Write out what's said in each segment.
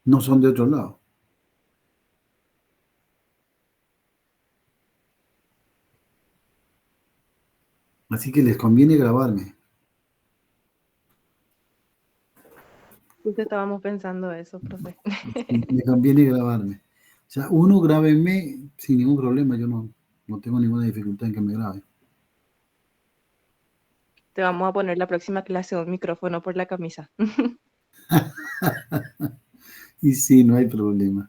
No son de otro lado. Así que les conviene grabarme. Justo estábamos pensando eso, profe. Me conviene grabarme. O sea, uno grábenme sin ningún problema. Yo no tengo ninguna dificultad en que me grabe. Te vamos a poner la próxima clase un micrófono por la camisa. Y sí, no hay problema.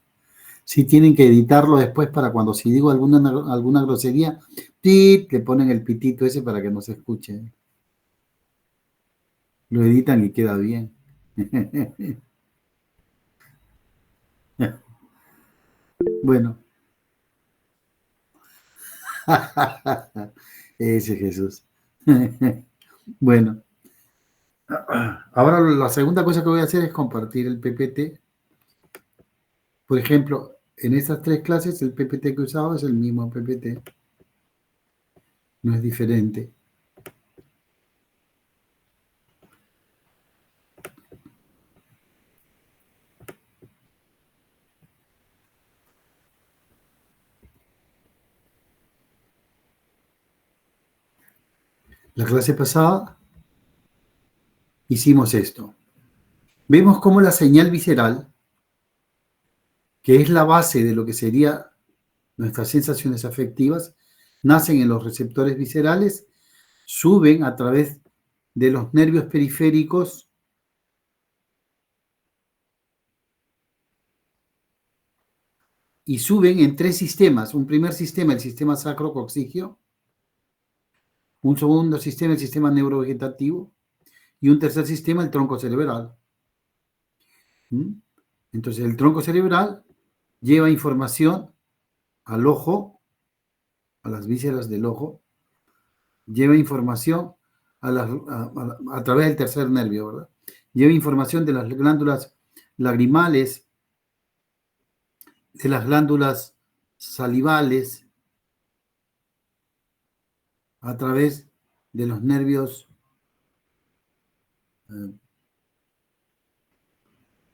Si tienen que editarlo después para cuando si digo alguna grosería, ¡tit!, le ponen el pitito ese para que no se escuche. Lo editan y queda bien. Bueno. Ese Jesús. Bueno. Ahora la segunda cosa que voy a hacer es compartir el PPT. Por ejemplo, en estas 3 clases el PPT que he usado es el mismo PPT. No es diferente. La clase pasada hicimos esto. Vemos cómo la señal visceral, que es la base de lo que serían nuestras sensaciones afectivas, nacen en los receptores viscerales, suben a través de los nervios periféricos y suben en 3 sistemas. Un primer sistema, el sistema sacrococcigio, un segundo sistema, el sistema neurovegetativo, y un tercer sistema, el tronco cerebral. Entonces, el tronco cerebral lleva información al ojo, a las vísceras del ojo, lleva información a través del tercer nervio, ¿verdad? Lleva información de las glándulas lagrimales, de las glándulas salivales, a través de los nervios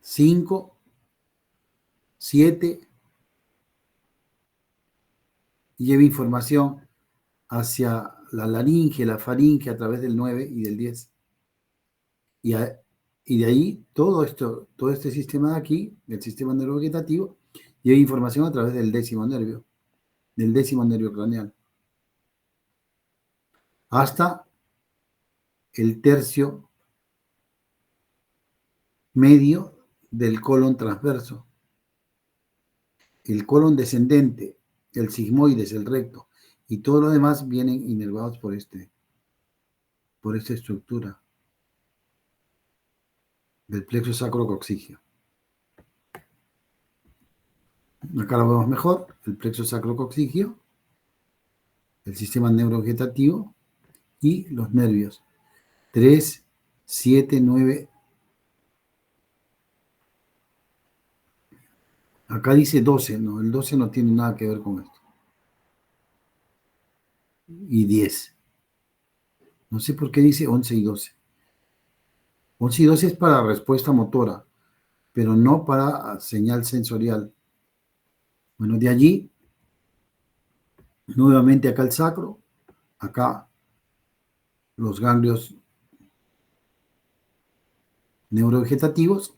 5, 7, y lleva información hacia la laringe, la faringe a través del 9 y del 10. Y de ahí todo este sistema de aquí, el sistema neurovegetativo, lleva información a través del 10º nervio craneal, hasta el tercio medio del colon transverso. El colon descendente, el sigmoides, el recto, y todo lo demás vienen inervados por esta estructura del plexo sacrococcigio. Acá lo vemos mejor, el plexo sacrococcigio, el sistema neurovegetativo y los nervios 3, 7, 9. Acá dice 12, no, el 12 no tiene nada que ver con esto. Y 10. No sé por qué dice 11 y 12. 11 y 12 es para respuesta motora, pero no para señal sensorial. Bueno, de allí, nuevamente acá el sacro, acá los ganglios neurovegetativos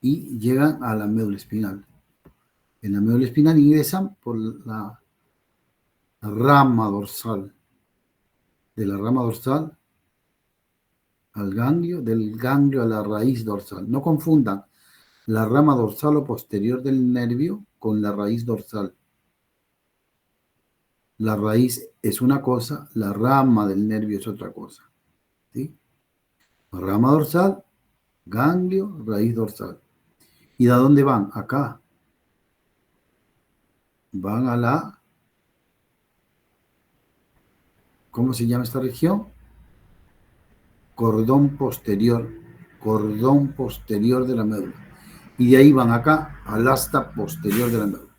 y llegan a la médula espinal. En la médula espinal ingresan por la rama dorsal. De la rama dorsal al ganglio, del ganglio a la raíz dorsal. No confundan la rama dorsal o posterior del nervio con la raíz dorsal. La raíz es una cosa, la rama del nervio es otra cosa. ¿Sí? Rama dorsal, ganglio, raíz dorsal. ¿Y de dónde van? Acá. Van a la... ¿Cómo se llama esta región? Cordón posterior de la médula. Y de ahí van acá al asta posterior de la médula.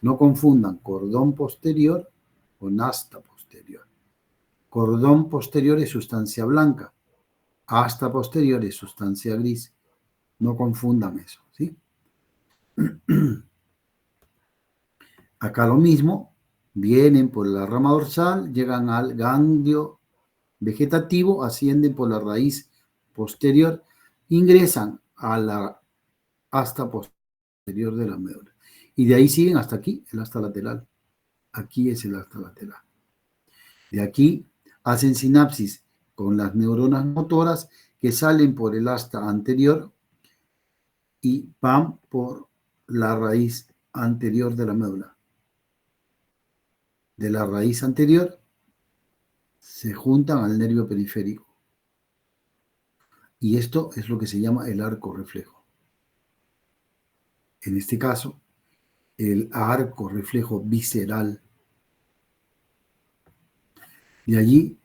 No confundan cordón posterior con asta posterior. Cordón posterior es sustancia blanca, asta posterior es sustancia gris. No confundan eso, ¿sí? Acá lo mismo, vienen por la rama dorsal, llegan al ganglio vegetativo, ascienden por la raíz posterior, ingresan a la asta posterior de la médula. Y de ahí siguen hasta aquí, el asta lateral. Aquí es el asta lateral. De aquí hacen sinapsis con las neuronas motoras que salen por el asta anterior y van por la raíz anterior de la médula. De la raíz anterior se juntan al nervio periférico. Y esto es lo que se llama el arco reflejo. En este caso, el arco reflejo visceral. De allí,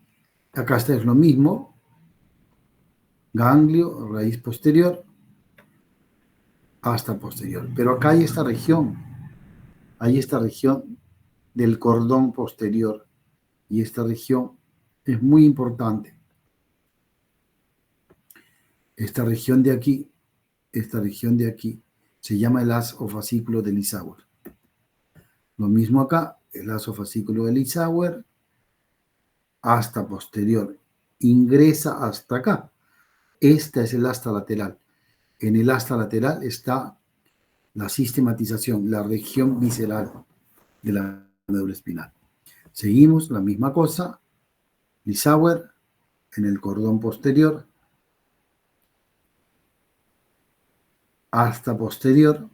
acá está es lo mismo, ganglio, raíz posterior, hasta posterior. Pero acá hay esta región del cordón posterior. Y esta región es muy importante. Esta región de aquí se llama el haz o fascículo de Lissauer. Lo mismo acá, el haz o fascículo de Lissauer hasta posterior, ingresa hasta acá. Esta es el asta lateral. En el asta lateral está la sistematización, la región visceral de la médula espinal. Seguimos la misma cosa, Lissauer en el cordón posterior, hasta posterior,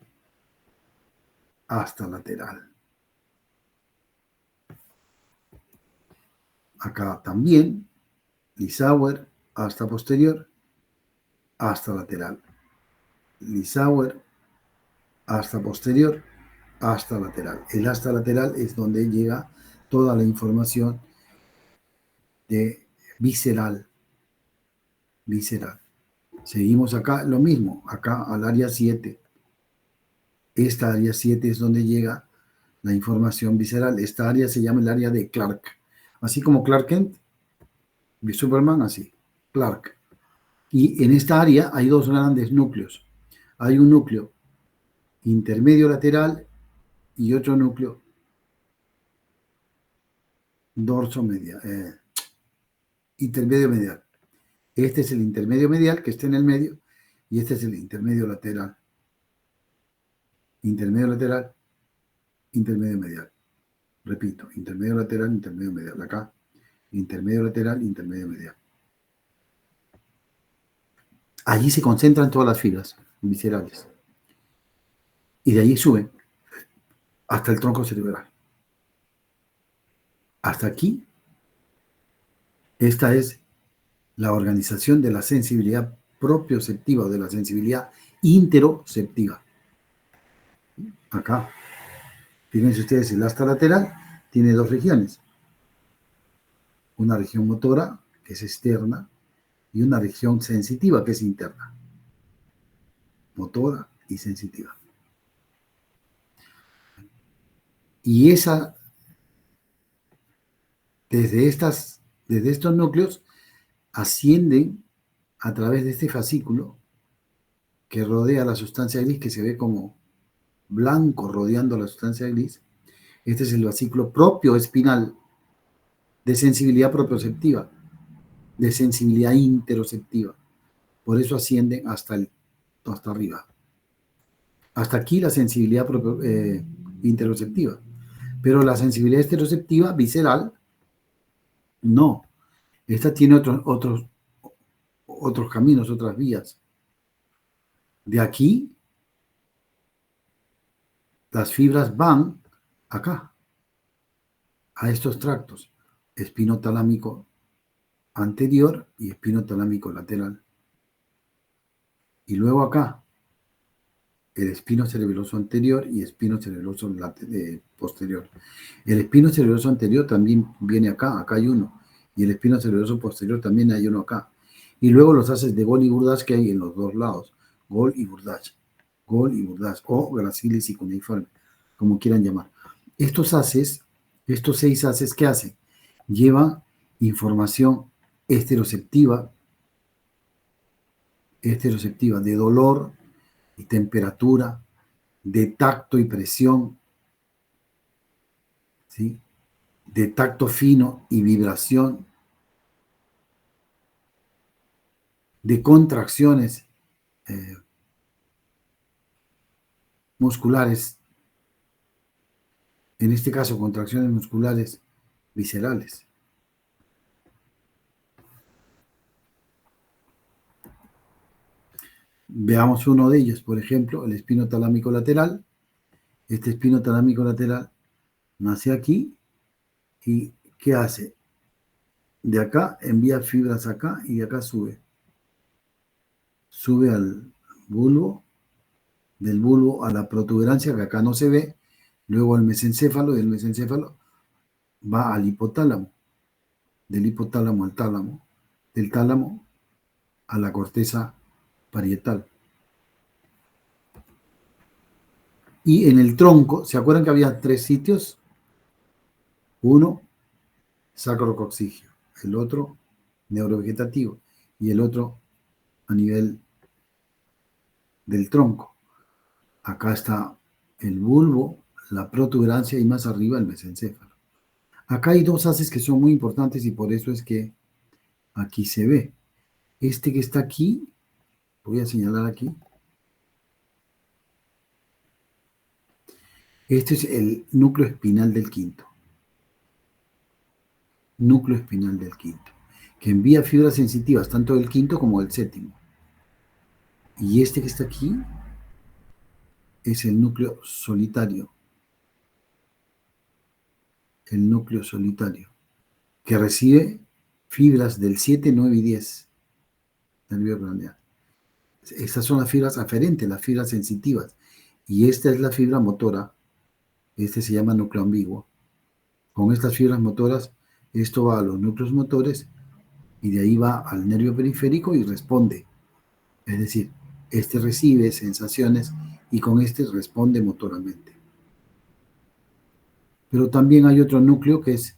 hasta lateral. Acá también, Lissauer, hasta posterior, hasta lateral. Lissauer, hasta posterior, hasta lateral. El hasta lateral es donde llega toda la información de visceral. Seguimos acá, lo mismo, acá al área 7. Esta área 7 es donde llega la información visceral. Esta área se llama el área de Clark. Así como Clark Kent, Superman, así, Clark. Y en esta área hay dos grandes núcleos. Hay un núcleo intermedio lateral y otro núcleo dorso medial, intermedio medial. Este es el intermedio medial que está en el medio y este es el intermedio lateral. Intermedio lateral, intermedio medial. Repito, intermedio lateral, intermedio medial. Acá, intermedio lateral, intermedio medial. Allí se concentran todas las fibras viscerales. Y de allí suben hasta el tronco cerebral. Hasta aquí, esta es la organización de la sensibilidad propioceptiva o de la sensibilidad interoceptiva. Acá, fíjense ustedes, el asta lateral tiene dos regiones. Una región motora, que es externa, y una región sensitiva, que es interna. Motora y sensitiva. Y esa, desde estos núcleos, ascienden a través de este fascículo que rodea la sustancia gris, que se ve como blanco rodeando la sustancia gris. Este es el fascículo propio espinal de sensibilidad propioceptiva, de sensibilidad interoceptiva. Por eso ascienden hasta arriba. Hasta aquí la sensibilidad interoceptiva. Pero la sensibilidad esteroceptiva visceral, no. Esta tiene otros caminos, otras vías. De aquí, las fibras van acá, a estos tractos, espinotalámico anterior y espinotalámico lateral. Y luego acá, el espino cerebeloso anterior y espino cerebeloso posterior. El espino cerebeloso anterior también viene acá, acá hay uno. Y el espino cerebeloso posterior también hay uno acá. Y luego los haces de Gol y Burdach que hay en los dos lados. Gol y Burdach, o gracilis y cuneiforme, como quieran llamar. Estos 6 haces, ¿qué hacen? Llevan información esteroceptiva de dolor y temperatura, de tacto y presión, ¿sí? De tacto fino y vibración, de contracciones musculares, en este caso contracciones musculares viscerales. Veamos uno de ellos, por ejemplo, el espino talámico lateral. Este espino talámico lateral nace aquí y ¿qué hace? De acá envía fibras acá y de acá sube. Sube al bulbo, del bulbo a la protuberancia que acá no se ve, luego al mesencéfalo y del mesencéfalo va al hipotálamo, del hipotálamo al tálamo, del tálamo a la corteza parietal. Y en el tronco, ¿se acuerdan que había 3 sitios? Uno, sacrococcigio, el otro, neurovegetativo, y el otro a nivel del tronco. Acá está el bulbo, la protuberancia y más arriba el mesencéfalo. Acá hay 2 haces que son muy importantes y por eso es que aquí se ve. Este que está aquí, voy a señalar aquí. Este es el núcleo espinal del quinto. Núcleo espinal del quinto, que envía fibras sensitivas tanto del quinto como del séptimo. Y este que está aquí es el núcleo solitario. El núcleo solitario, que recibe fibras del 7, 9 y 10 nervio craneal. Estas son las fibras aferentes, las fibras sensitivas. Y esta es la fibra motora. Este se llama núcleo ambiguo. Con estas fibras motoras, esto va a los núcleos motores y de ahí va al nervio periférico y responde. Es decir, este recibe sensaciones y con este responde motoramente. Pero también hay otro núcleo que es,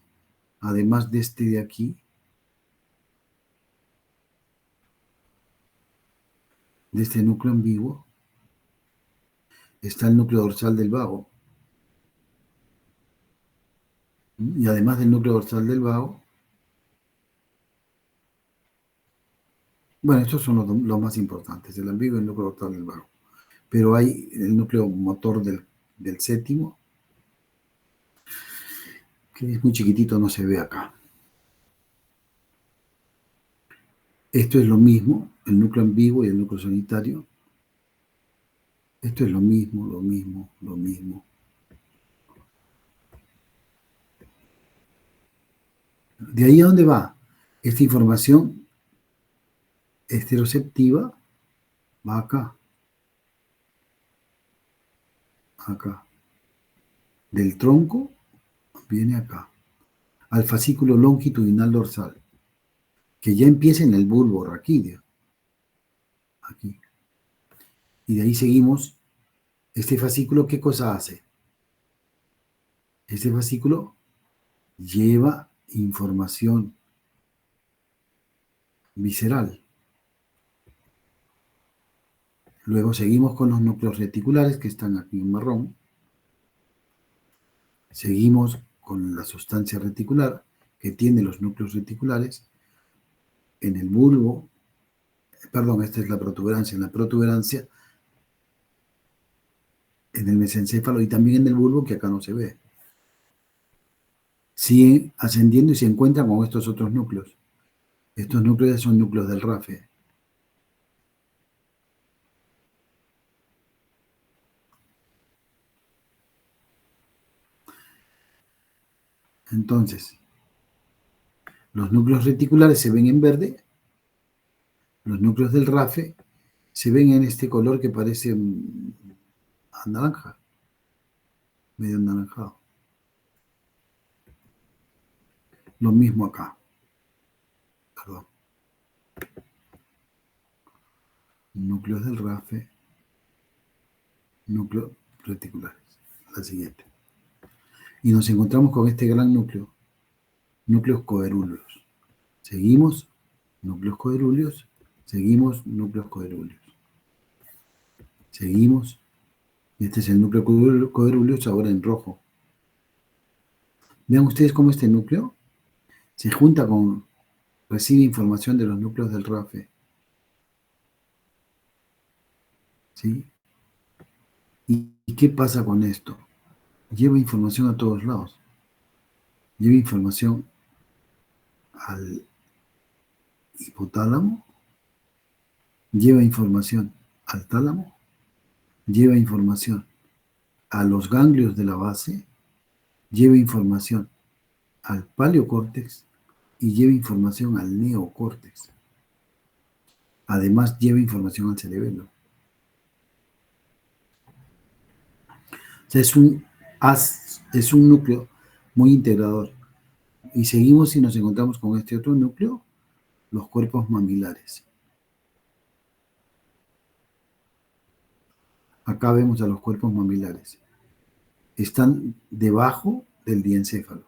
además de este de aquí, de este núcleo ambiguo, está el núcleo dorsal del vago. Y además del núcleo dorsal del vago, bueno, estos son los más importantes, el ambiguo y el núcleo dorsal del vago. Pero hay el núcleo motor del séptimo, que es muy chiquitito, no se ve acá. Esto es lo mismo, el núcleo ambiguo y el núcleo solitario. Esto es lo mismo, lo mismo, lo mismo. ¿De ahí a dónde va? Esta información esteroceptiva va acá. Acá. Del tronco viene acá. Al fascículo longitudinal dorsal, que ya empieza en el bulbo raquídeo. Aquí. Y de ahí seguimos. Este fascículo, ¿qué cosa hace? Este fascículo lleva información visceral. Luego seguimos con los núcleos reticulares que están aquí en marrón. Seguimos con la sustancia reticular que tiene los núcleos reticulares en el bulbo. Perdón, esta es la protuberancia. En la protuberancia, en el mesencéfalo y también en el bulbo que acá no se ve. Siguen ascendiendo y se encuentran con estos otros núcleos. Estos núcleos son núcleos del RAFE. Entonces, los núcleos reticulares se ven en verde, los núcleos del RAFE se ven en este color que parece naranja, medio anaranjado. Lo mismo acá. Perdón. Núcleos del RAFE, núcleos reticulares. La siguiente. Y nos encontramos con este gran núcleo, núcleos coerúleos. Seguimos, núcleos coerúleos, seguimos, núcleos coerúleos. Seguimos, Este es el núcleo coeruleus ahora en rojo. Vean ustedes cómo este núcleo se junta recibe información de los núcleos del RAFE. ¿Sí? ¿Y qué pasa con esto? Lleva información a todos lados. Lleva información al hipotálamo, lleva información al tálamo, lleva información a los ganglios de la base, lleva información al paleocórtex y lleva información al neocórtex. Además, lleva información al cerebelo. O sea, es un núcleo muy integrador. Y seguimos y nos encontramos con este otro núcleo, los cuerpos mamilares. Acá vemos a los cuerpos mamilares. Están debajo del diencéfalo.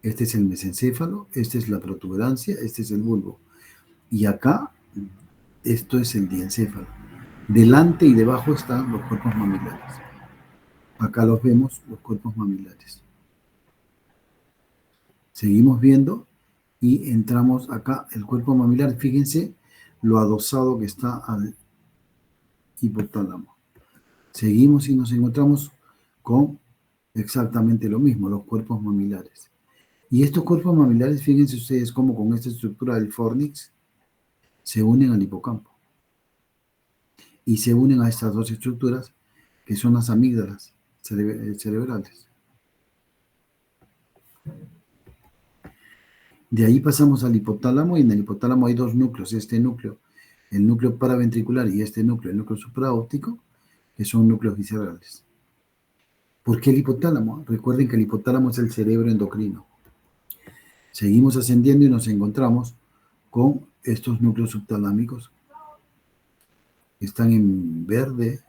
Este es el mesencéfalo, esta es la protuberancia, este es el bulbo. Y acá, esto es el diencéfalo. Delante y debajo están los cuerpos mamilares. Acá los vemos, los cuerpos mamilares. Seguimos viendo y entramos acá, el cuerpo mamilar. Fíjense lo adosado que está al hipotálamo. Seguimos y nos encontramos con exactamente lo mismo, los cuerpos mamilares. Y estos cuerpos mamilares, fíjense ustedes cómo con esta estructura del fornix se unen al hipocampo. Y se unen a estas dos estructuras que son las amígdalas cerebrales. De ahí pasamos al hipotálamo y en el hipotálamo hay dos núcleos. Este núcleo, el núcleo paraventricular y este núcleo, el núcleo supraóptico, que son núcleos viscerales. ¿Por qué el hipotálamo? Recuerden que el hipotálamo es el cerebro endocrino. Seguimos ascendiendo y nos encontramos con estos núcleos subtalámicos. Están en verde.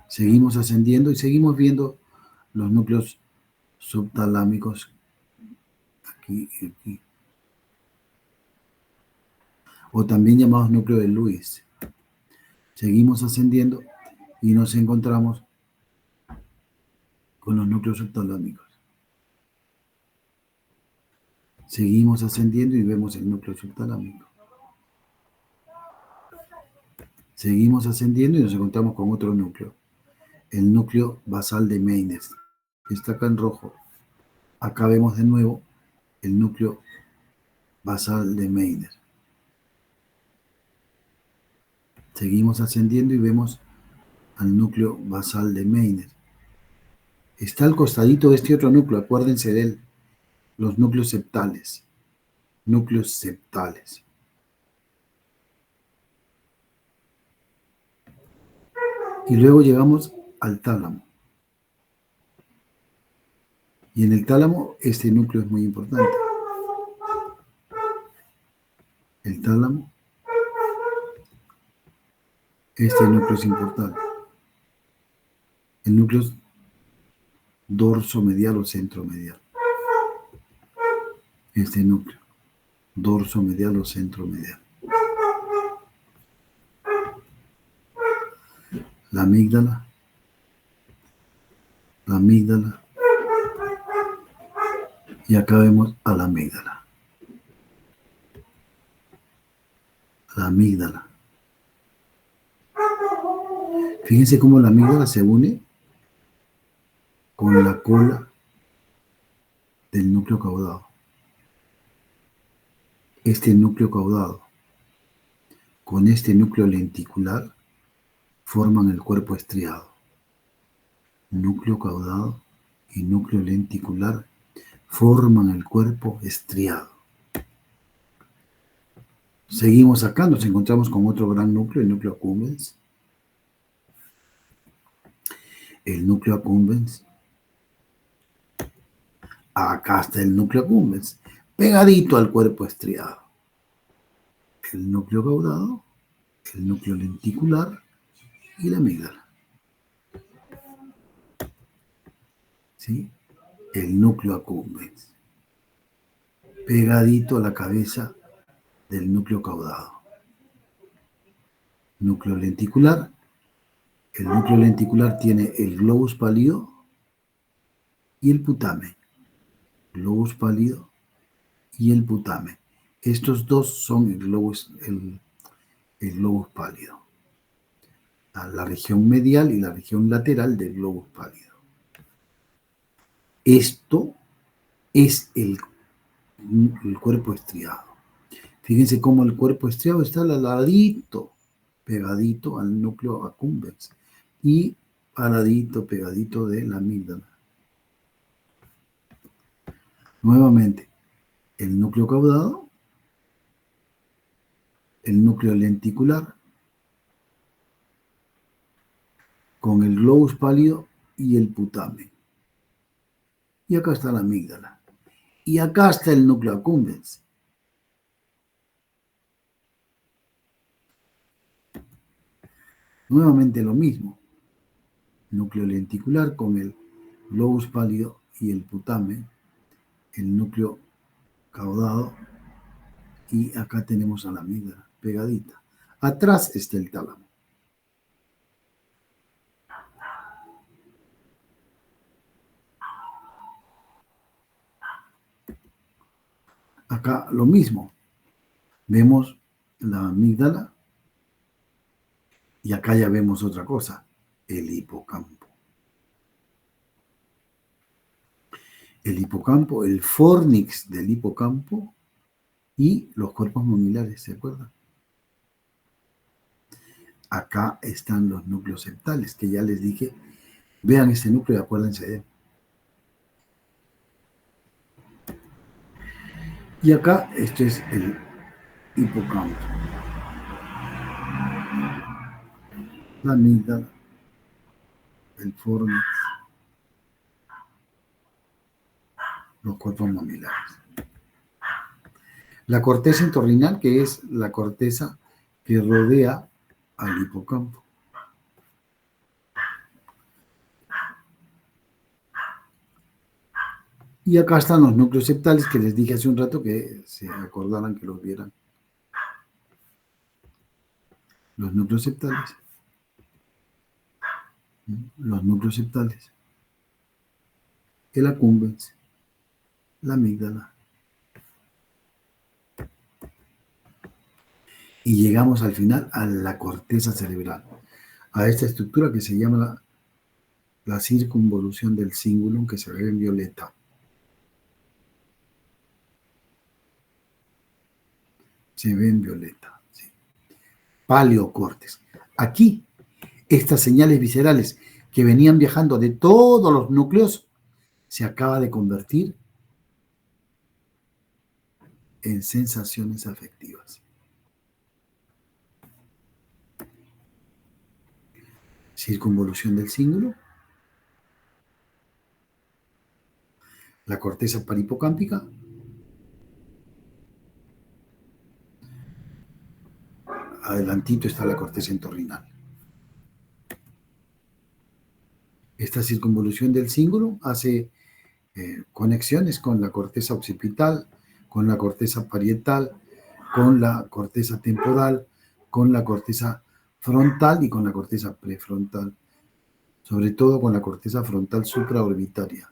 Seguimos ascendiendo y seguimos viendo los núcleos subtalámicos aquí y aquí. O también llamados núcleo de Lewis. Seguimos ascendiendo y nos encontramos con los núcleos subtalámicos. Seguimos ascendiendo y vemos el núcleo subtalámico. Seguimos ascendiendo y nos encontramos con otro núcleo. El núcleo basal de Meyers. Está acá en rojo. Acá vemos de nuevo el núcleo basal de Meyers. Seguimos ascendiendo y vemos al núcleo basal de Meyers. Está al costadito de este otro núcleo, acuérdense de él, los núcleos septales. Núcleos septales. Y luego llegamos al tálamo. Y en el tálamo, este núcleo es muy importante. El tálamo, este núcleo es importante. El núcleo es dorso-medial o centro-medial. Este núcleo, dorso-medial o centro-medial. La amígdala. La amígdala. Y acá vemos a la amígdala. La amígdala. Fíjense cómo la amígdala se une con la cola del núcleo caudado. Este núcleo caudado con este núcleo lenticular forman el cuerpo estriado. Núcleo caudado y núcleo lenticular forman el cuerpo estriado. Seguimos acá, nos encontramos con otro gran núcleo, el núcleo accumbens. El núcleo accumbens. Acá está el núcleo accumbens, pegadito al cuerpo estriado. El núcleo caudado, el núcleo lenticular y la amígdala. ¿Sí? El núcleo accumbens, pegadito a la cabeza del núcleo caudado. Núcleo lenticular, El núcleo lenticular tiene el globus pálido y el putamen. Globus pálido y el putamen. Estos dos son el globus pálido. La región medial y la región lateral del globus pálido. Esto es el cuerpo estriado. Fíjense cómo el cuerpo estriado está al ladito, pegadito al núcleo accumbens y al ladito, pegadito de la amígdala. Nuevamente, el núcleo caudado, el núcleo lenticular, con el globus pálido y el putamen. Y acá está la amígdala. Y acá está el núcleo accumbens. Nuevamente lo mismo. Núcleo lenticular con el globus pálido y el putamen. El núcleo caudado. Y acá tenemos a la amígdala pegadita. Atrás está el tálamo. Acá lo mismo. Vemos la amígdala y acá ya vemos otra cosa, el hipocampo. El hipocampo, el fornix del hipocampo y los cuerpos mamilares, ¿se acuerdan? Acá están los núcleos septales, que ya les dije. Vean este núcleo y acuérdense de él. Y acá, este es el hipocampo. La amígdala, el fornix, los cuerpos mamilares. La corteza entorrinal, que es la corteza que rodea al hipocampo. Y acá están los núcleos septales que les dije hace un rato que se acordaran que los vieran. Los núcleos septales. Los núcleos septales. El accumbens. La amígdala. Y llegamos al final a la corteza cerebral. A esta estructura que se llama la circunvolución del cingulum, que se ve en violeta. Se ve en violeta. ¿Sí? Paleocortes. Aquí, estas señales viscerales que venían viajando de todos los núcleos, se acaba de convertir en sensaciones afectivas. Circunvolución del cíngulo, la corteza parihipocámpica, adelantito está la corteza entorrinal. Esta circunvolución del cíngulo hace conexiones con la corteza occipital, con la corteza parietal, con la corteza temporal, con la corteza frontal y con la corteza prefrontal, sobre todo con la corteza frontal supraorbitaria.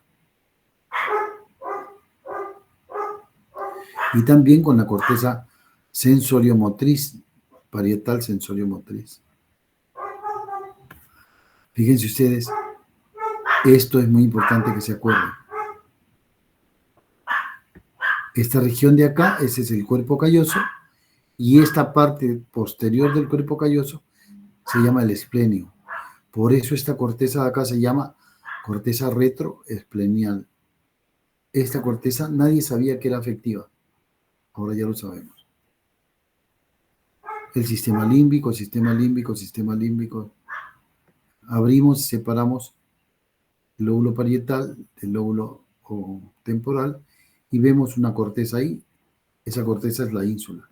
Y también con la corteza sensoriomotriz, parietal sensoriomotriz. Fíjense ustedes, esto es muy importante que se acuerden. Esta región de acá, ese es el cuerpo calloso, y esta parte posterior del cuerpo calloso se llama el esplenio. Por eso esta corteza de acá se llama corteza retroesplenial. Esta corteza nadie sabía que era afectiva. Ahora ya lo sabemos. El sistema límbico, sistema límbico, sistema límbico. Abrimos y separamos el lóbulo parietal del lóbulo temporal y vemos una corteza ahí. Esa corteza es la ínsula.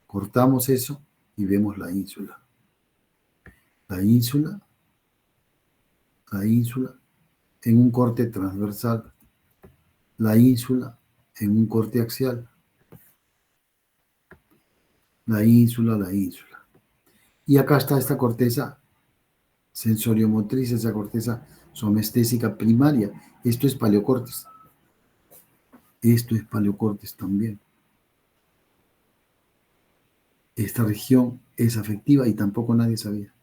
Cortamos eso y vemos la ínsula. La ínsula en un corte transversal, la ínsula en un corte axial, la ínsula. Y acá está esta corteza sensoriomotriz, esa corteza somestésica primaria. Esto es paleocortes. Esto es paleocortes también. Esta región es afectiva y tampoco nadie sabía.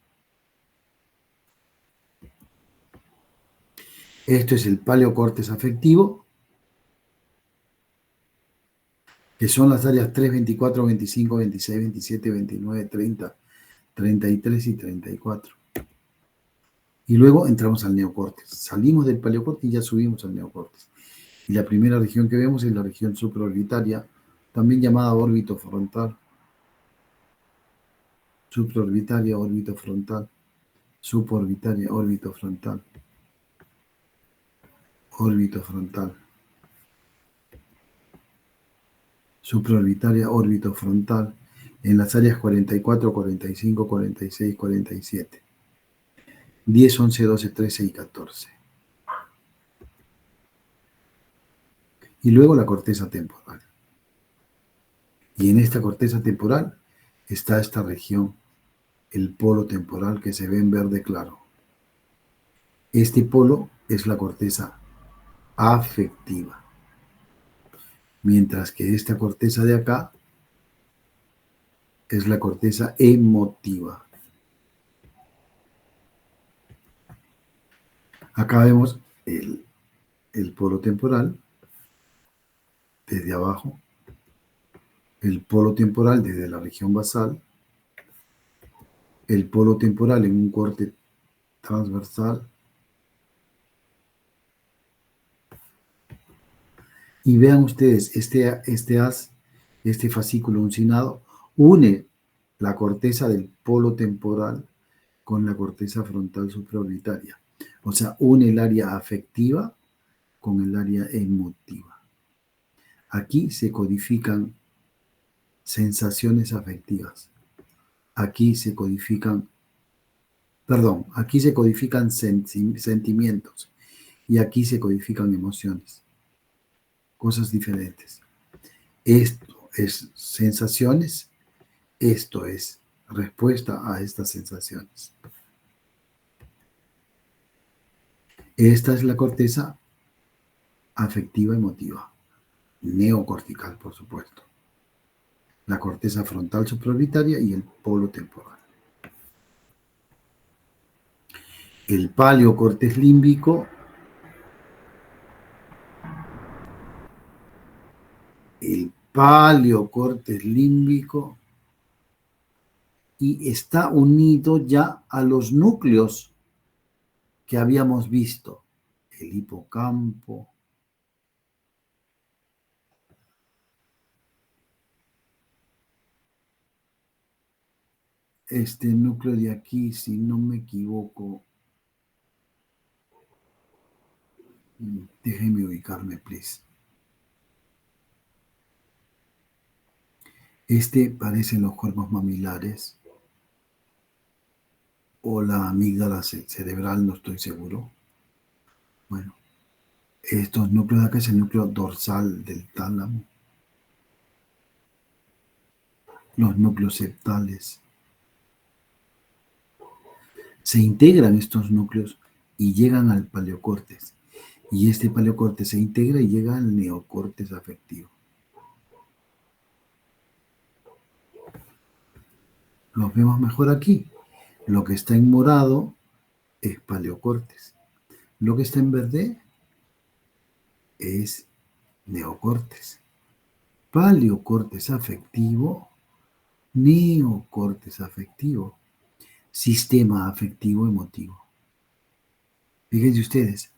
Esto es el paleocortes afectivo, que son las áreas 3, 24, 25, 26, 27, 29, 30, 33 y 34. Y luego entramos al neocortes. Salimos del paleocortes y ya subimos al neocortes. Y la primera región que vemos es la región supraorbitaria, también llamada órbito frontal. Supraorbitaria, órbito frontal. Suborbitaria, órbito frontal. Órbito frontal. Supraorbitaria, órbito frontal. En las áreas 44, 45, 46, 47. 10, 11, 12, 13 y 14. Y luego la corteza temporal. Y en esta corteza temporal está esta región, el polo temporal que se ve en verde claro. Este polo es la corteza afectiva, mientras que esta corteza de acá es la corteza emotiva. Acá vemos el polo temporal desde abajo, el polo temporal desde la región basal, el polo temporal en un corte transversal, y vean ustedes, este fascículo uncinado une la corteza del polo temporal con la corteza frontal supraorbitaria. O sea, une el área afectiva con el área emotiva. Aquí se codifican sensaciones afectivas. Aquí se codifican sentimientos y aquí se codifican emociones. Cosas diferentes. Esto es sensaciones, esto es respuesta a estas sensaciones. Esta es la corteza afectiva emotiva, neocortical, por supuesto. La corteza frontal supraorbitaria y el polo temporal. El paleocortes límbico, y está unido ya a los núcleos que habíamos visto, el hipocampo, este núcleo de aquí, si no me equivoco, déjenme ubicarme, please. Este parecen los cuerpos mamilares o la amígdala cerebral, no estoy seguro. Bueno, estos núcleos de acá es el núcleo dorsal del tálamo. Los núcleos septales. Se integran estos núcleos y llegan al paleocortes. Y este paleocortes se integra y llega al neocortes afectivo. Los vemos mejor aquí. Lo que está en morado es paleocortes. Lo que está en verde es neocortes. Paleocortes afectivo, neocortes afectivo, sistema afectivo emotivo. Fíjense ustedes.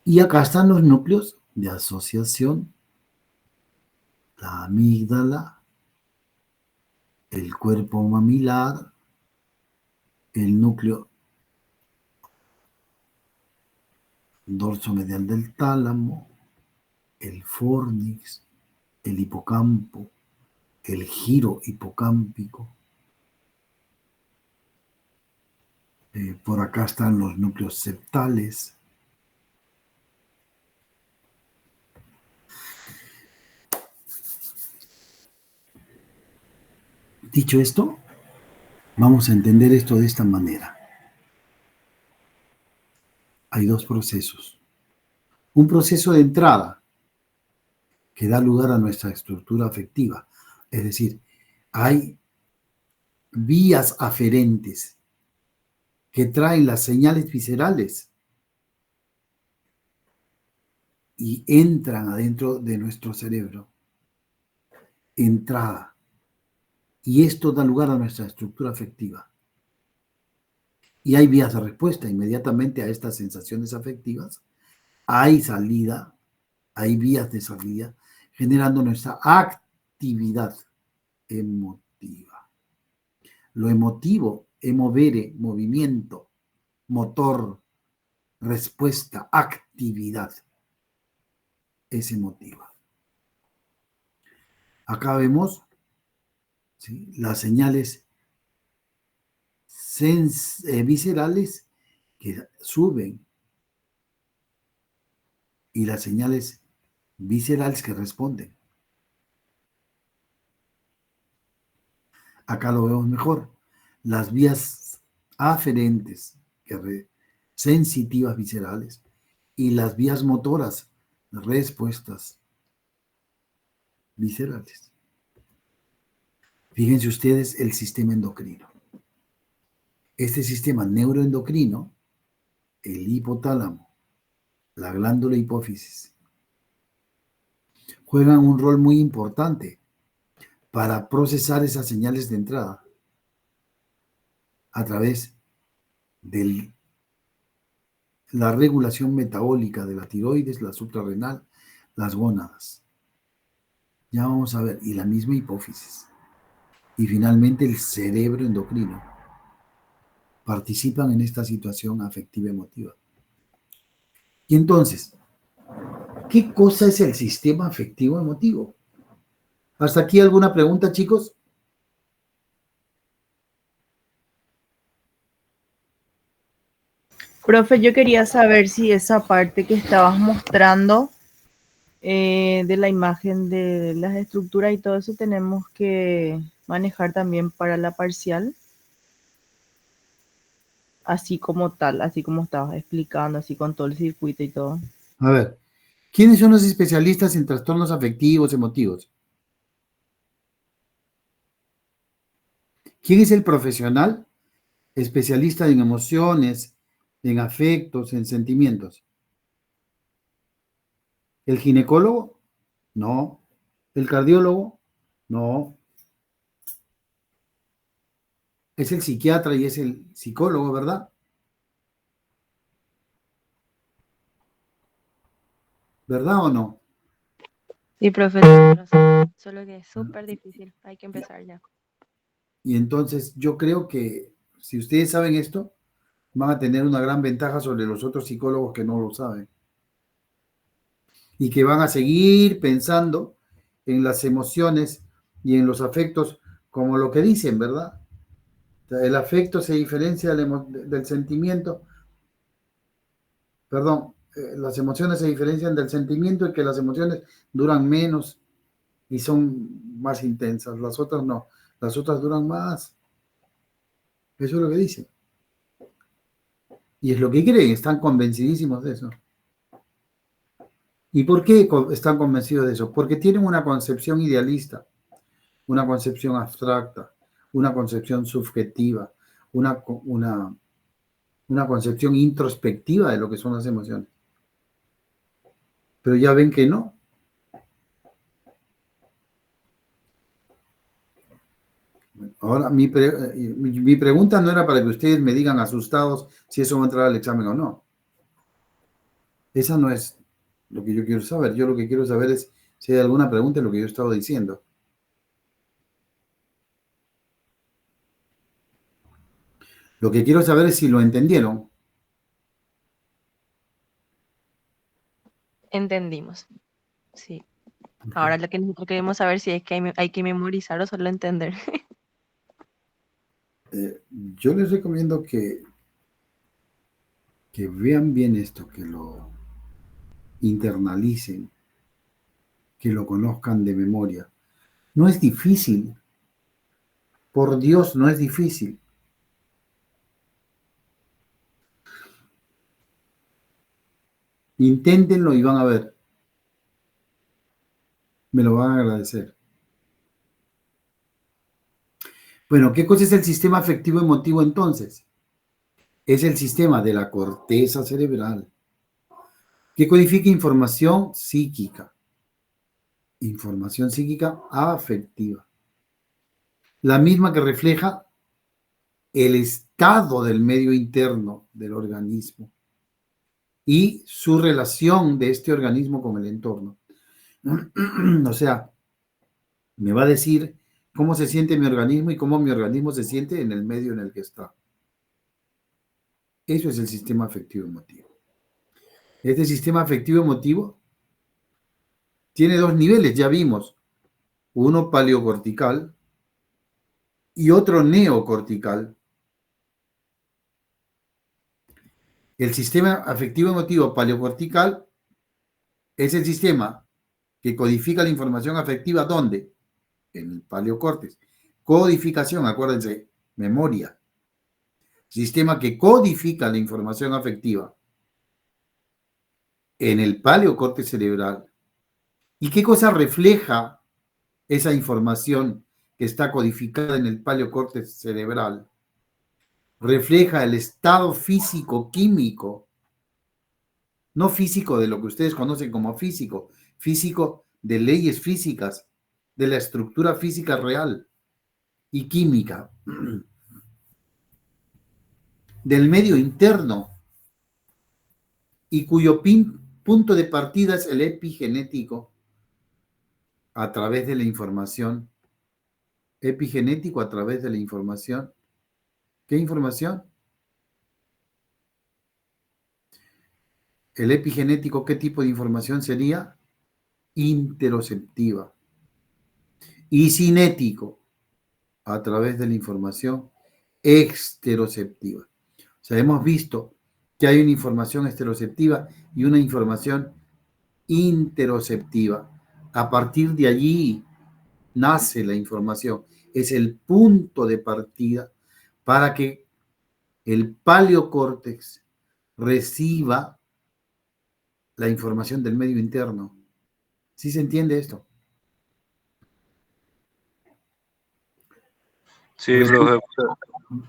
Y acá están los núcleos de asociación, la amígdala, el cuerpo mamilar, el núcleo dorsomedial del tálamo, el fornix, el hipocampo, el giro hipocámpico. Por acá están los núcleos septales. Dicho esto, vamos a entender esto de esta manera. hay dos procesos. Un proceso de entrada que da lugar a nuestra estructura afectiva. Es decir, hay vías aferentes que traen las señales viscerales y entran adentro de nuestro cerebro. Entrada. Y esto da lugar a nuestra estructura afectiva. Y hay vías de respuesta inmediatamente a estas sensaciones afectivas. Hay salida, hay vías de salida, generando nuestra actividad emotiva. Lo emotivo, emovere, movimiento, motor, respuesta, actividad, es emotiva. Acá vemos, ¿sí?, las señales viscerales que suben y las señales viscerales que responden. Acá lo vemos mejor. Las vías aferentes, sensitivas viscerales, y las vías motoras, respuestas viscerales. Fíjense ustedes el sistema endocrino. Este sistema neuroendocrino, el hipotálamo, la glándula hipófisis, juegan un rol muy importante para procesar esas señales de entrada a través de la regulación metabólica de la tiroides, la suprarrenal, las gónadas. Ya vamos a ver, y la misma hipófisis. Y finalmente el cerebro endocrino participan en esta situación afectiva emotiva. Y entonces, ¿qué cosa es el sistema afectivo emotivo? ¿Hasta aquí alguna pregunta, chicos? Profe, yo quería saber si esa parte que estabas mostrando de la imagen de las estructuras y todo eso tenemos que manejar también para la parcial, así como tal, así como estabas explicando, así con todo el circuito y todo. A ver, ¿quiénes son los especialistas en trastornos afectivos emotivos? ¿Quién es el profesional especialista en emociones, en afectos, en sentimientos? ¿El ginecólogo? No. ¿El cardiólogo? No. Es el psiquiatra y es el psicólogo, ¿verdad? ¿Verdad o no? Sí, profesor, solo que es súper difícil. Hay que empezar ya. Y entonces yo creo que si ustedes saben esto, van a tener una gran ventaja sobre los otros psicólogos que no lo saben. Y que van a seguir pensando en las emociones y en los afectos como lo que dicen, ¿verdad? O sea, el afecto se diferencia del sentimiento, perdón, las emociones se diferencian del sentimiento y que las emociones duran menos y son más intensas, las otras no, las otras duran más. Eso es lo que dicen. Y es lo que creen, están convencidísimos de eso. ¿Y por qué están convencidos de eso? Porque tienen una concepción idealista, una concepción abstracta, una concepción subjetiva, una concepción introspectiva de lo que son las emociones. Pero ya ven que no. Ahora, mi pregunta no era para que ustedes me digan asustados si eso va a entrar al examen o no. Esa no es lo que yo quiero saber. Yo lo que quiero saber es si hay alguna pregunta en lo que yo estaba diciendo. Lo que quiero saber es si lo entendieron. Entendimos. Sí. Ahora lo que nosotros queremos saber si es que hay que memorizar o solo entender. Yo les recomiendo que vean bien esto, que lo internalicen, que lo conozcan de memoria. No es difícil. Por Dios, no es difícil. Inténtenlo y van a ver. Me lo van a agradecer. Bueno, ¿qué cosa es el sistema afectivo emotivo entonces? Es el sistema de la corteza cerebral que codifica información psíquica afectiva, la misma que refleja el estado del medio interno del organismo y su relación de este organismo con el entorno. O sea, me va a decir cómo se siente mi organismo y cómo mi organismo se siente en el medio en el que está. Eso es el sistema afectivo emotivo. Este sistema afectivo emotivo tiene dos niveles, ya vimos, uno paleocortical y otro neocortical. El sistema afectivo emotivo paleocortical es el sistema que codifica la información afectiva, ¿dónde? En el paleocórtex. Codificación, acuérdense, memoria. Sistema que codifica la información afectiva en el paleocórtex cerebral. ¿Y qué cosa refleja esa información que está codificada en el paleocórtex cerebral? Refleja el estado físico-químico, no físico de lo que ustedes conocen como físico, físico de leyes físicas, de la estructura física real y química, del medio interno, y cuyo punto de partida es el epigenético a través de la información. Epigenético a través de la información. ¿Qué información? El epigenético, ¿qué tipo de información sería? Interoceptiva. Y cinético, a través de la información exteroceptiva. O sea, hemos visto que hay una información exteroceptiva y una información interoceptiva. A partir de allí nace la información. Es el punto de partida para que el paleocórtex reciba la información del medio interno. ¿Sí se entiende esto? Sí, profe.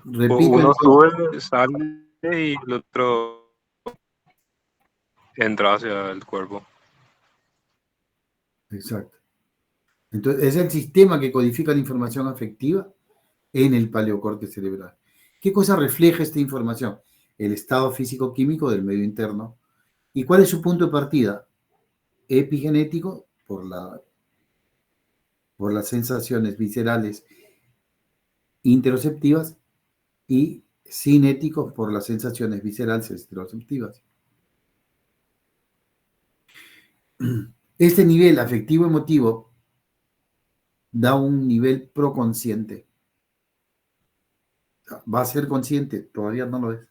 Repito. Uno sube, sale y el otro entra hacia el cuerpo. Exacto. Entonces, es el sistema que codifica la información afectiva en el paleocórtex cerebral. ¿Qué cosa refleja esta información? El estado físico-químico del medio interno. ¿Y cuál es su punto de partida? Epigenético, por las sensaciones viscerales interoceptivas, y cinéticos por las sensaciones viscerales exteroceptivas. Este nivel afectivo-emotivo da un nivel proconsciente. Va a ser consciente, todavía no lo es.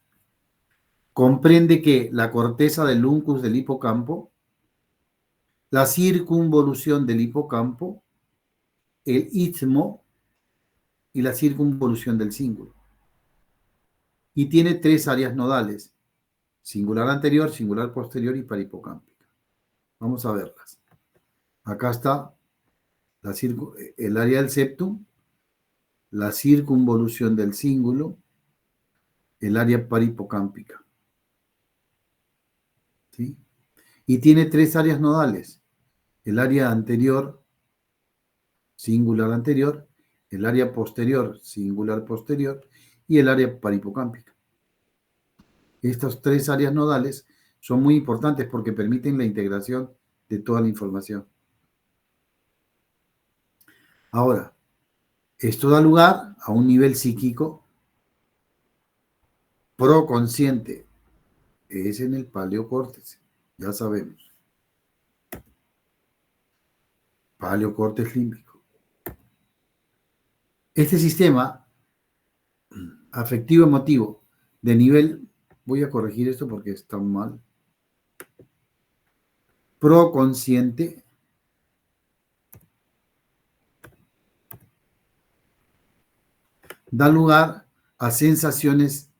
Comprende que la corteza del uncus del hipocampo, la circunvolución del hipocampo, el istmo y la circunvolución del cíngulo. Y tiene tres áreas nodales: singular anterior, singular posterior y parahipocámpica. Vamos a verlas. Acá está el área del septum, la circunvolución del cíngulo, el área parahipocámpica. ¿Sí? Y tiene tres áreas nodales: el área anterior, singular anterior, el área posterior, singular posterior, y el área parahipocámpica. Estas tres áreas nodales son muy importantes porque permiten la integración de toda la información. Ahora, esto da lugar a un nivel psíquico proconsciente. Es en el paleocórtex, ya sabemos. Paleocórtex límbico. Este sistema afectivo-emotivo de nivel, voy a corregir esto porque está mal, proconsciente, da lugar a sensaciones,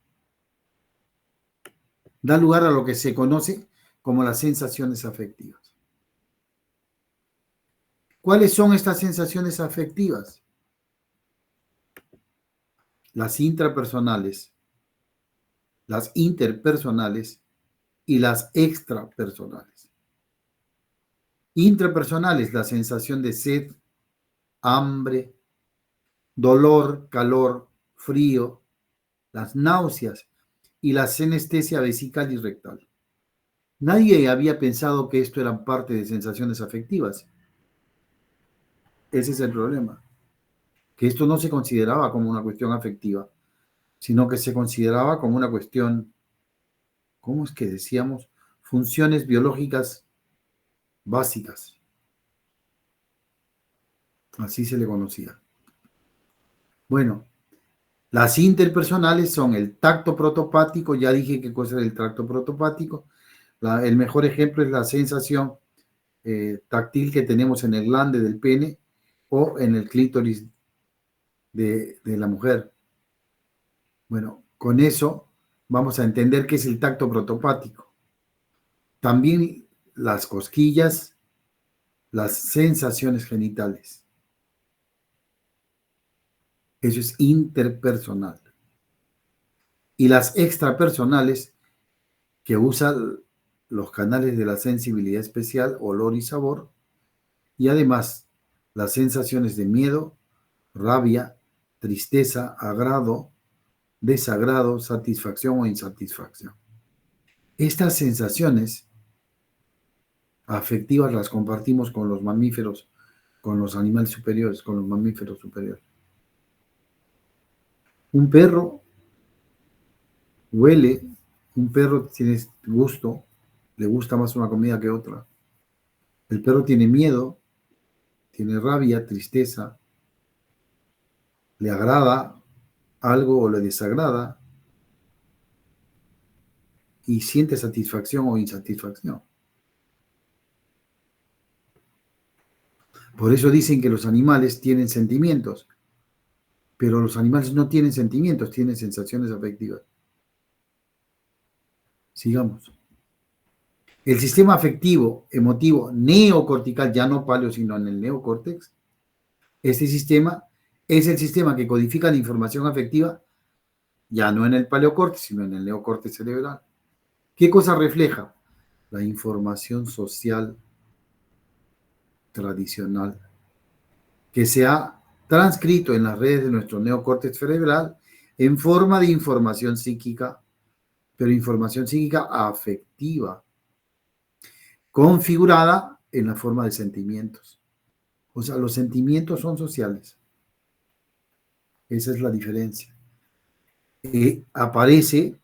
da lugar a lo que se conoce como las sensaciones afectivas. ¿Cuáles son estas sensaciones afectivas? Las intrapersonales, las interpersonales y las extrapersonales. Intrapersonales, la sensación de sed, hambre, dolor, calor, frío, las náuseas y la senestesia vesical y rectal. Nadie había pensado que esto eran parte de sensaciones afectivas. Ese es el problema, que esto no se consideraba como una cuestión afectiva, sino que se consideraba como una cuestión, ¿cómo es que decíamos? Funciones biológicas básicas. Así se le conocía. Bueno, las interpersonales son el tacto protopático, ya dije qué cosa es el tacto protopático. El mejor ejemplo es la sensación táctil que tenemos en el glande del pene o en el clítoris de la mujer. Bueno, con eso vamos a entender qué es el tacto protopático. También las cosquillas, las sensaciones genitales. Eso es interpersonal. Y las extrapersonales, que usan los canales de la sensibilidad especial, olor y sabor, y además las sensaciones de miedo, rabia, tristeza, agrado, desagrado, satisfacción o insatisfacción. Estas sensaciones afectivas las compartimos con los mamíferos, con los animales superiores, con los mamíferos superiores. Un perro huele, un perro tiene gusto, le gusta más una comida que otra. El perro tiene miedo, tiene rabia, tristeza, le agrada algo o le desagrada y siente satisfacción o insatisfacción. Por eso dicen que los animales tienen sentimientos, pero los animales no tienen sentimientos, tienen sensaciones afectivas. Sigamos. El sistema afectivo, emotivo, neocortical, ya no paleo, sino en el neocórtex, este sistema es el sistema que codifica la información afectiva, ya no en el paleocórtex, sino en el neocórtex cerebral. ¿Qué cosa refleja? La información social tradicional que se ha transcrito en las redes de nuestro neocórtex cerebral en forma de información psíquica, pero información psíquica afectiva, configurada en la forma de sentimientos. O sea, los sentimientos son sociales. Esa es la diferencia. Aparece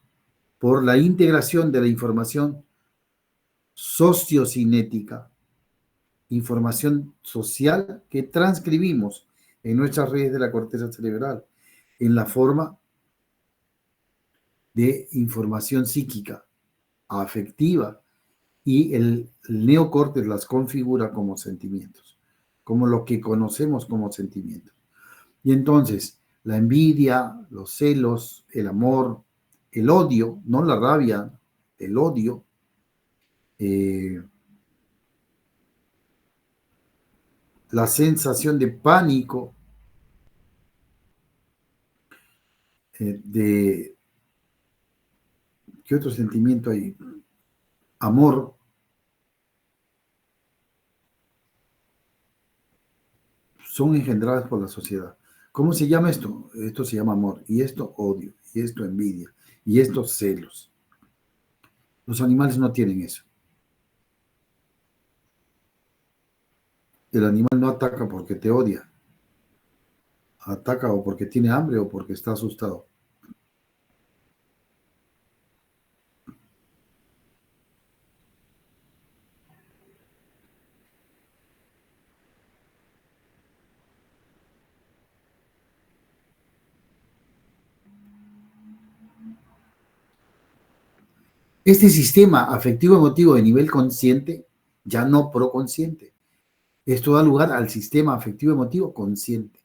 por la integración de la información sociocinética, información social que transcribimos en nuestras redes de la corteza cerebral en la forma de información psíquica, afectiva, y el neocórtex las configura como sentimientos, como lo que conocemos como sentimientos. Y entonces, la envidia, los celos, el amor, el odio, no la rabia, el odio, la sensación de pánico, ¿qué otro sentimiento hay? Amor, son engendradas por la sociedad. ¿Cómo se llama esto? Esto se llama amor, y esto odio, y esto envidia, y esto celos. Los animales no tienen eso. El animal no ataca porque te odia. Ataca o porque tiene hambre o porque está asustado. Este sistema afectivo-emotivo de nivel consciente, ya no proconsciente, esto da lugar al sistema afectivo-emotivo consciente.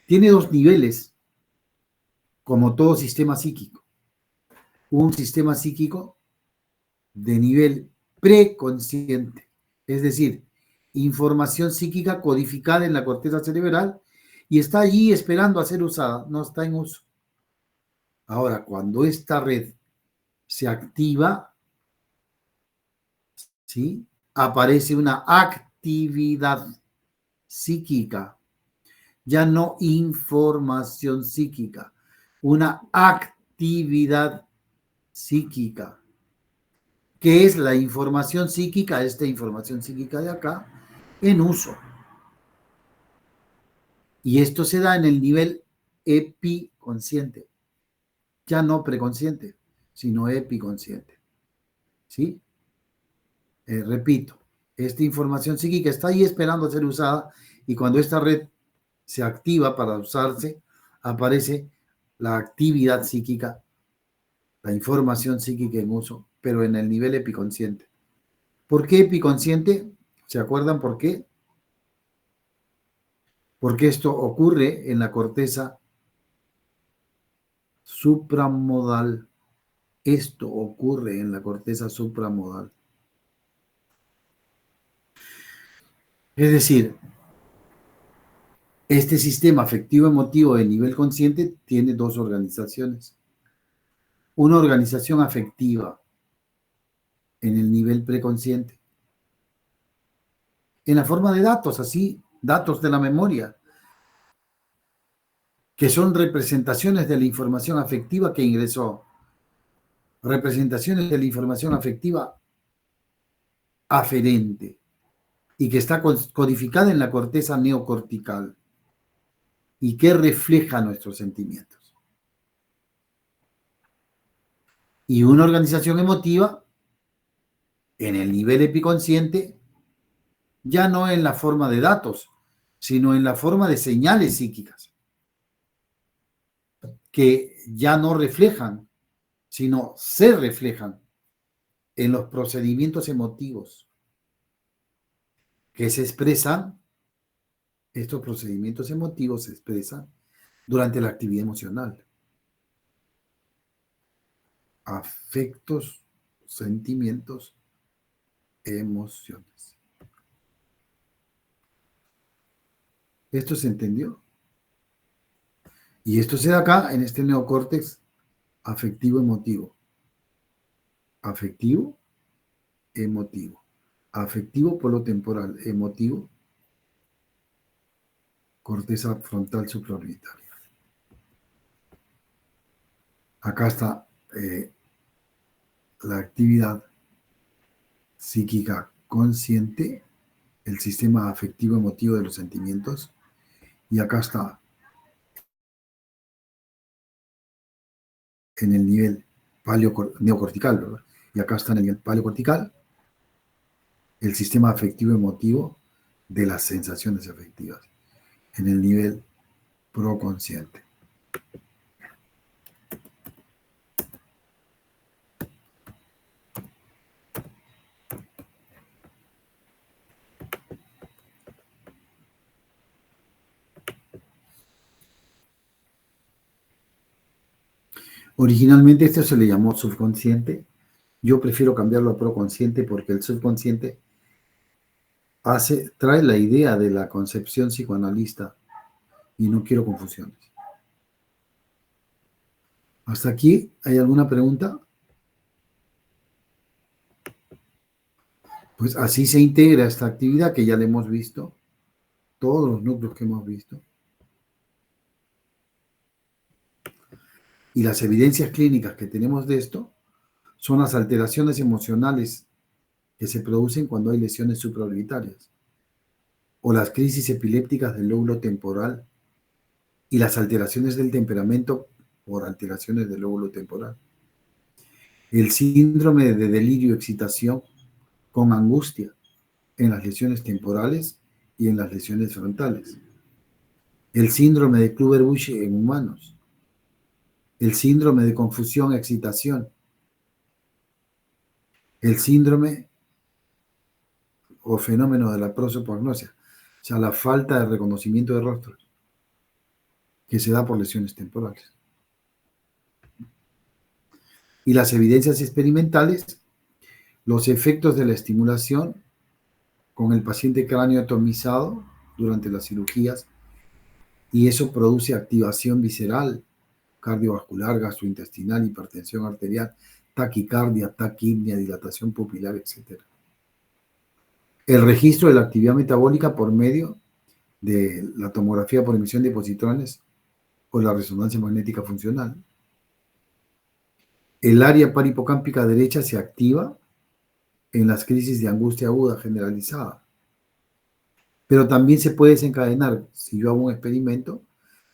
Tiene dos niveles, como todo sistema psíquico. Un sistema psíquico de nivel preconsciente, es decir, información psíquica codificada en la corteza cerebral y está allí esperando a ser usada, no está en uso. Ahora, cuando esta red se activa, ¿sí? Aparece una actividad psíquica, ya no información psíquica, una actividad psíquica. ¿Qué es la información psíquica? Esta información psíquica de acá, en uso. Y esto se da en el nivel epiconsciente, ya no preconsciente, sino epiconsciente. ¿Sí? Repito, esta información psíquica está ahí esperando a ser usada y cuando esta red se activa para usarse, aparece la actividad psíquica, la información psíquica en uso, pero en el nivel epiconsciente. ¿Por qué epiconsciente? ¿Se acuerdan por qué? Porque esto ocurre en la corteza supramodal. Esto ocurre en la corteza supramodal. Es decir, este sistema afectivo emotivo de nivel consciente tiene dos organizaciones. Una organización afectiva en el nivel preconsciente, en la forma de datos, así, datos de la memoria, que son representaciones de la información afectiva que ingresó, representaciones de la información afectiva aferente y que está codificada en la corteza neocortical y que refleja nuestros sentimientos. Y una organización emotiva en el nivel epiconsciente, ya no en la forma de datos, sino en la forma de señales psíquicas, que ya no reflejan, sino se reflejan en los procedimientos emotivos que se expresan. Estos procedimientos emotivos se expresan durante la actividad emocional. Afectos, sentimientos, emociones. ¿Esto se entendió? Y esto se da acá en este neocórtex afectivo emotivo. Afectivo, emotivo. Afectivo, polo temporal. Emotivo, corteza frontal supraorbitaria. Acá está la actividad psíquica consciente, el sistema afectivo emotivo de los sentimientos, y acá está en el nivel neocortical, ¿verdad? Y acá está en el nivel paleocortical el sistema afectivo emotivo de las sensaciones afectivas, en el nivel proconsciente. Originalmente esto se le llamó subconsciente. Yo prefiero cambiarlo a proconsciente porque el subconsciente trae la idea de la concepción psicoanalista y no quiero confusiones. ¿Hasta aquí hay alguna pregunta? Pues así se integra esta actividad que ya le hemos visto, todos los núcleos que hemos visto. Y las evidencias clínicas que tenemos de esto son las alteraciones emocionales que se producen cuando hay lesiones supraorbitarias, o las crisis epilépticas del lóbulo temporal y las alteraciones del temperamento por alteraciones del lóbulo temporal. El síndrome de delirio-excitación con angustia en las lesiones temporales y en las lesiones frontales. El síndrome de Kluver-Busch en humanos. El síndrome de confusión-excitación. El síndrome o fenómeno de la prosopagnosia, o sea, la falta de reconocimiento de rostros, que se da por lesiones temporales. Y las evidencias experimentales los efectos de la estimulación con el paciente cráneo atomizado durante las cirugías, y eso produce activación visceral, cardiovascular, gastrointestinal, hipertensión arterial, taquicardia, taquipnea, dilatación pupilar, etc. El registro de la actividad metabólica por medio de la tomografía por emisión de positrones o la resonancia magnética funcional. El área parahipocámpica derecha se activa en las crisis de angustia aguda generalizada. Pero también se puede desencadenar, si yo hago un experimento,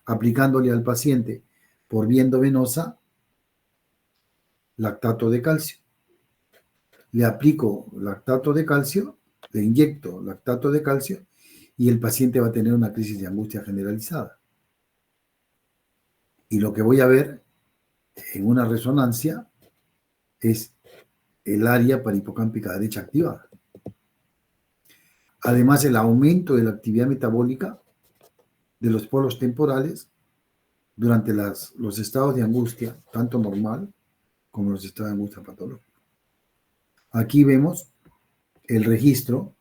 aplicándole al paciente por vía endovenosa lactato de calcio. Le aplico lactato de calcio, le inyecto lactato de calcio y el paciente va a tener una crisis de angustia generalizada. Y lo que voy a ver en una resonancia es el área parahipocámpica derecha activada. Además, el aumento de la actividad metabólica de los polos temporales durante los estados de angustia, tanto normal como los estados de angustia patológica. Aquí vemos el registro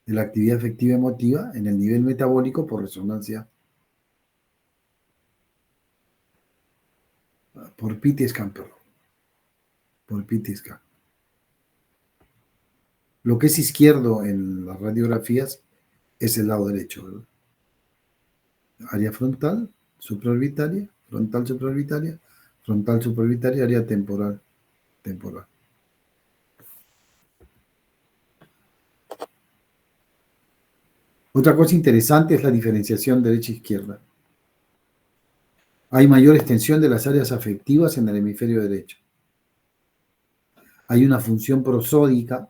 de la actividad efectiva emotiva en el nivel metabólico por resonancia por PET scan, por PET scan. Lo que es izquierdo en las radiografías es el lado derecho, ¿verdad? Área frontal, supraorbitaria, frontal supraorbitaria, área temporal. Otra cosa interesante es la diferenciación derecha-izquierda. Hay mayor extensión de las áreas afectivas en el hemisferio derecho. Hay una función prosódica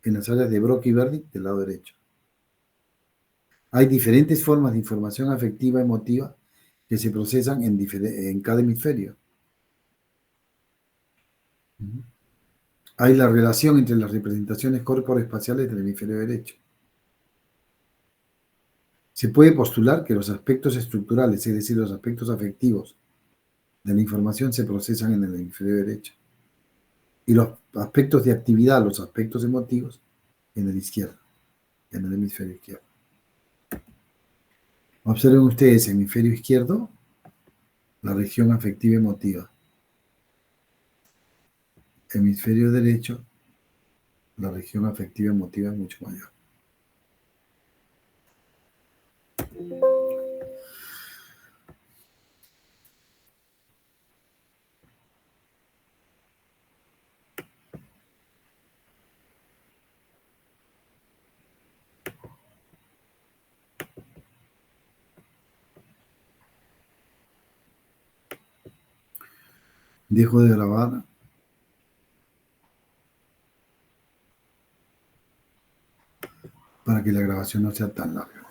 en las áreas de Broca y Wernicke del lado derecho. Hay diferentes formas de información afectiva emotiva que se procesan en cada hemisferio. Hay la relación entre las representaciones corporoespaciales del hemisferio derecho. Se puede postular que los aspectos estructurales, es decir, los aspectos afectivos de la información se procesan en el hemisferio derecho. Y los aspectos de actividad, los aspectos emotivos, en el izquierdo, en el hemisferio izquierdo. Observen ustedes, hemisferio izquierdo, la región afectiva emotiva. Hemisferio derecho, la región afectiva emotiva es mucho mayor. Dejo de grabar. Para que la grabación no sea tan larga.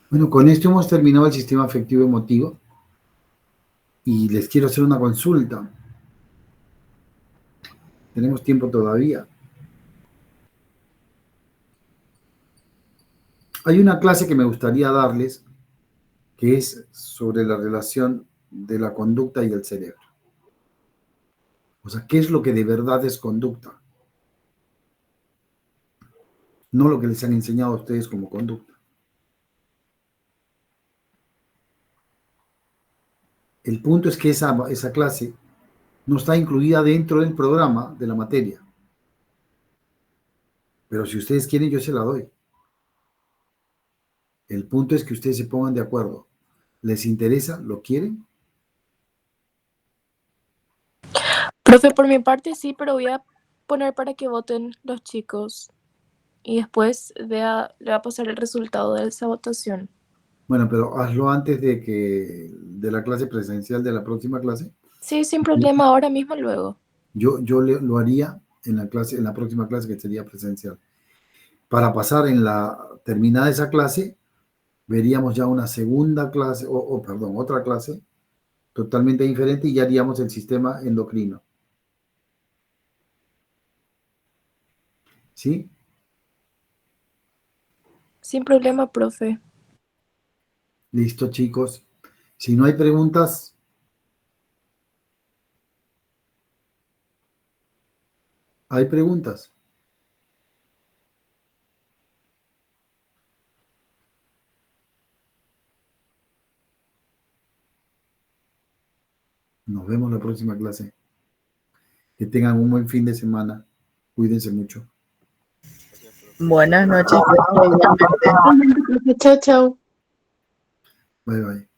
Bueno, con esto hemos terminado el sistema afectivo emotivo y les quiero hacer una consulta. Tenemos tiempo todavía. Hay una clase que me gustaría darles que es sobre la relación de la conducta y el cerebro. O sea, ¿qué es lo que de verdad es conducta? No lo que les han enseñado a ustedes como conducta. El punto es que esa clase no está incluida dentro del programa de la materia. Pero si ustedes quieren, yo se la doy. El punto es que ustedes se pongan de acuerdo. ¿Les interesa? ¿Lo quieren? Profe, por mi parte sí, pero voy a poner para que voten los chicos y después le va a pasar el resultado de esa votación. Bueno, pero hazlo antes de la clase presencial de la próxima clase. Sí, sin problema, ahora mismo luego. Yo lo haría en la próxima clase que sería presencial. Para pasar terminada esa clase, veríamos ya una segunda clase, otra clase totalmente diferente y ya haríamos el sistema endocrino. ¿Sí? Sin problema, profe. Listo, chicos. Si no hay preguntas, ¿hay preguntas? Nos vemos la próxima clase. Que tengan un buen fin de semana. Cuídense mucho. Buenas noches, profe, igualmente. Chao, chao. Bye, bye.